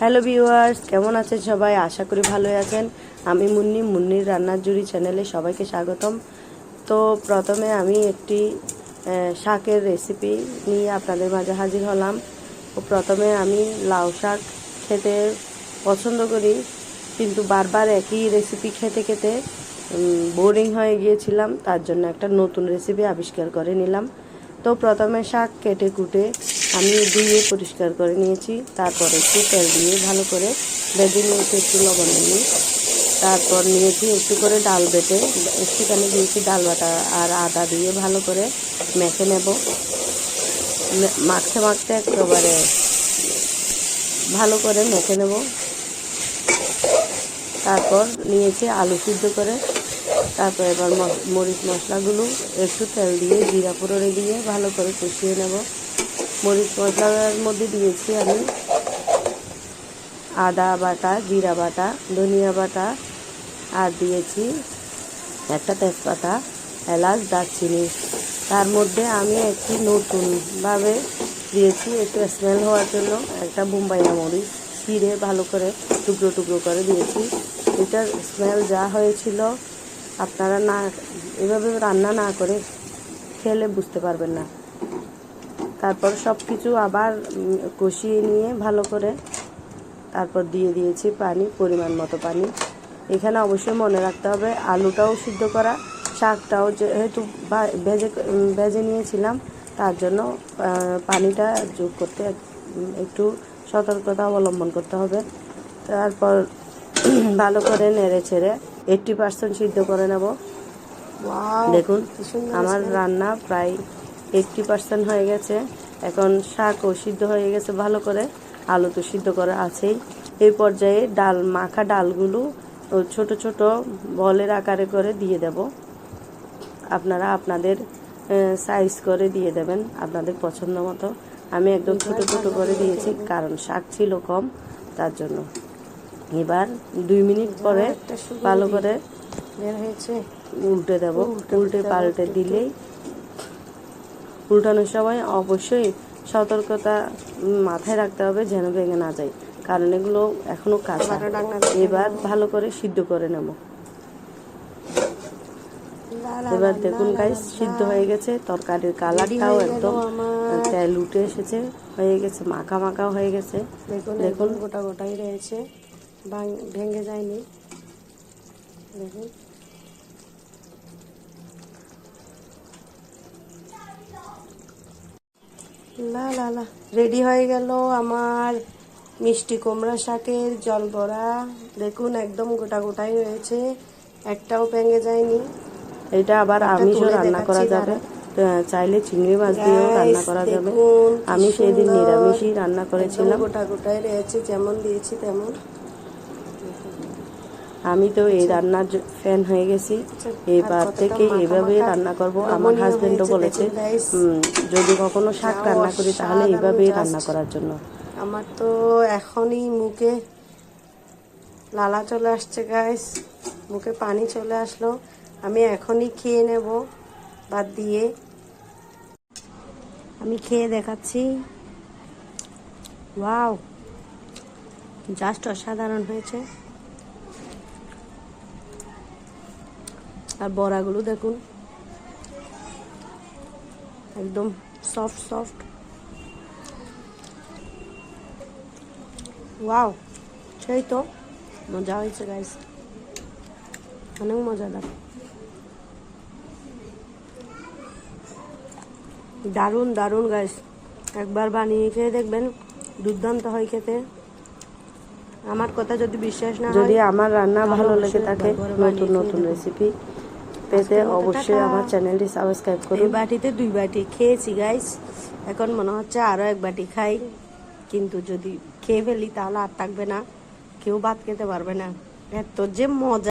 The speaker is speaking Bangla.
হ্যালো ভিউয়ার্স, কেমন আছেন সবাই? আশা করি ভালোই আছেন। আমি মুন্নির রান্নার জুড়ি চ্যানেলে সবাইকে স্বাগতম। তো প্রথমে আমি একটি শাকের রেসিপি নিয়ে আপনাদের মাঝে হাজির হলাম। প্রথমে আমি লাউ শাক খেতে পছন্দ করি, কিন্তু বারবার একই রেসিপি খেতে খেতে বোরিং হয়ে গিয়েছিলাম। তার জন্য একটা নতুন রেসিপি আবিষ্কার করে নিলাম। তো প্রথমে শাক কেটে কুটে আমি ধুয়ে পরিষ্কার করে নিয়েছি। তারপর একটু তেল দিয়ে ভালো করে ভেজে নিয়েছি, একটু লবণ দিয়ে। তারপর নিয়েছি একটু করে ডাল বেটে, একটুখানি দিয়েছি ডাল বাটা আর আদা দিয়ে ভালো করে মেখে নেব। মাখতে মাখতে একেবারে ভালো করে মেখে নেব। তারপর নিয়েছি আলু সিদ্ধ করে। তারপর এবার মরিচ মশলাগুলো একটু তেল দিয়ে জিরা ফোড়নে দিয়ে ভালো করে কষিয়ে নেব। মরিচ মশলার মধ্যে দিয়েছি আমি আদা বাটা, জিরা বাটা, ধনিয়া বাটা, আর দিয়েছি একটা তেজপাতা, এলাচ, দারচিনি। তার মধ্যে আমি একটি নতুনভাবে দিয়েছি একটু স্মেল হওয়ার জন্য একটা বোম্বাইয়া মরিচ ছিঁড়ে ভালো করে টুকরো টুকরো করে দিয়েছি। এটার স্মেল যা হয়েছিল, আপনারা না এভাবে রান্না না করে খেলে বুঝতে পারবেন না। তারপর সব কিছু আবার কষিয়ে নিয়ে ভালো করে তারপর দিয়ে দিয়েছি পানি, পরিমাণ মতো পানি। এখানে অবশ্যই মনে রাখতে হবে আলুটাও সিদ্ধ করা, শাকটাও যেহেতু ভেজে নিয়েছিলাম, তার জন্য পানিটা যোগ করতে একটু সতর্কতা অবলম্বন করতে হবে। তারপর ভালো করে নেড়ে ছেড়ে 80% সিদ্ধ করে নেব। দেখুন আমার রান্না প্রায় 80% হয়ে গেছে। এখন শাকও সিদ্ধ হয়ে গেছে ভালো করে, আলু তো সিদ্ধ করা আছেই। এই পর্যায়ে মাখা ডালগুলো ছোট ছোট বলের আকারে করে দিয়ে দেব। আপনারা আপনাদের সাইজ করে দিয়ে দেবেন আপনাদের পছন্দ মতো। আমি একদম ছোট ছোট করে দিয়েছি, কারণ শাক ছিল কম, তার জন্য। এবার 2 মিনিট পরে ভালো করে উল্টে দেব। উল্টে পাল্টে দিলেই, উল্টানোর সময় অবশ্যই সতর্কতা মাথায় রাখতে হবে যেন ভেঙে না যায়, কারণ এগুলো এখনো কাঁচা। এবার ভালো করে সিদ্ধ করে নেব। এবার দেখুন গাইস, সিদ্ধ হয়ে গেছে। তরকারির কালারটাও একদম তেল উঠে এসেছে, হয়ে গেছে মাখা মাখাও হয়ে গেছে। দেখুন গোটা গোটাই রয়েছে, ভেঙে যায়নি। দেখুন লা লা লা রেডি হয়ে গেল আমার মিষ্টি কুমড়া শাকের জল বড়া। দেখুন একদম গোটা গোটাই রয়েছে, একটাও ভেঙে যায়নি। এটা আবার আমিষও রান্না করা যাবে, চাইলে চিংড়ি মাছ দিয়েও রান্না করা যাবে। আমি সেদিন নিরামিষই রান্না করেছিলাম। গোটা গোটাই রয়েছে, যেমন দিয়েছি তেমন। আমি তো এই রান্নার ফ্যান হয়ে গেছি, এবার থেকে এভাবে রান্না করব। আমার হাজবেন্ডও বলেছে যদি কখনো শাক রান্না করি তাহলে এইভাবেই রান্না করার জন্য। আমার তো এখনই মুখে লালা চলে আসছে গাইস, মুখে পানি চলে আসলো। আমি এখনই খেয়ে নেব ভাত দিয়ে। আমি খেয়ে দেখাচ্ছি। ওয়াও, জাস্ট অসাধারণ হয়েছে। আর বড়াগুলো দেখুন একদম সফট সফট। ওয়াও, সেই তো মজা হয়েছে গাইস, অনেক মজাদার, দারুণ দারুণ গাইস। একবার বানিয়ে খেয়ে দেখবেন, দুর্দান্ত হয় খেতে। আমার কথা যদি বিশ্বাস না হয়, যদি আমার রান্না ভালো লেগে থাকে, নতুন নতুন রেসিপি পেতে অবশ্যই আমার চ্যানেলটি সাবস্ক্রাইব করুন। এই বাটিতে 2 বাটি খেয়েছি গাইস, এখন মনে হচ্ছে আরও 1 বাটি খাই, কিন্তু যদি খেয়ে ফেলি তাহলে আর থাকবে না, কেউ ভাত খেতে পারবে না। এত যে মজা।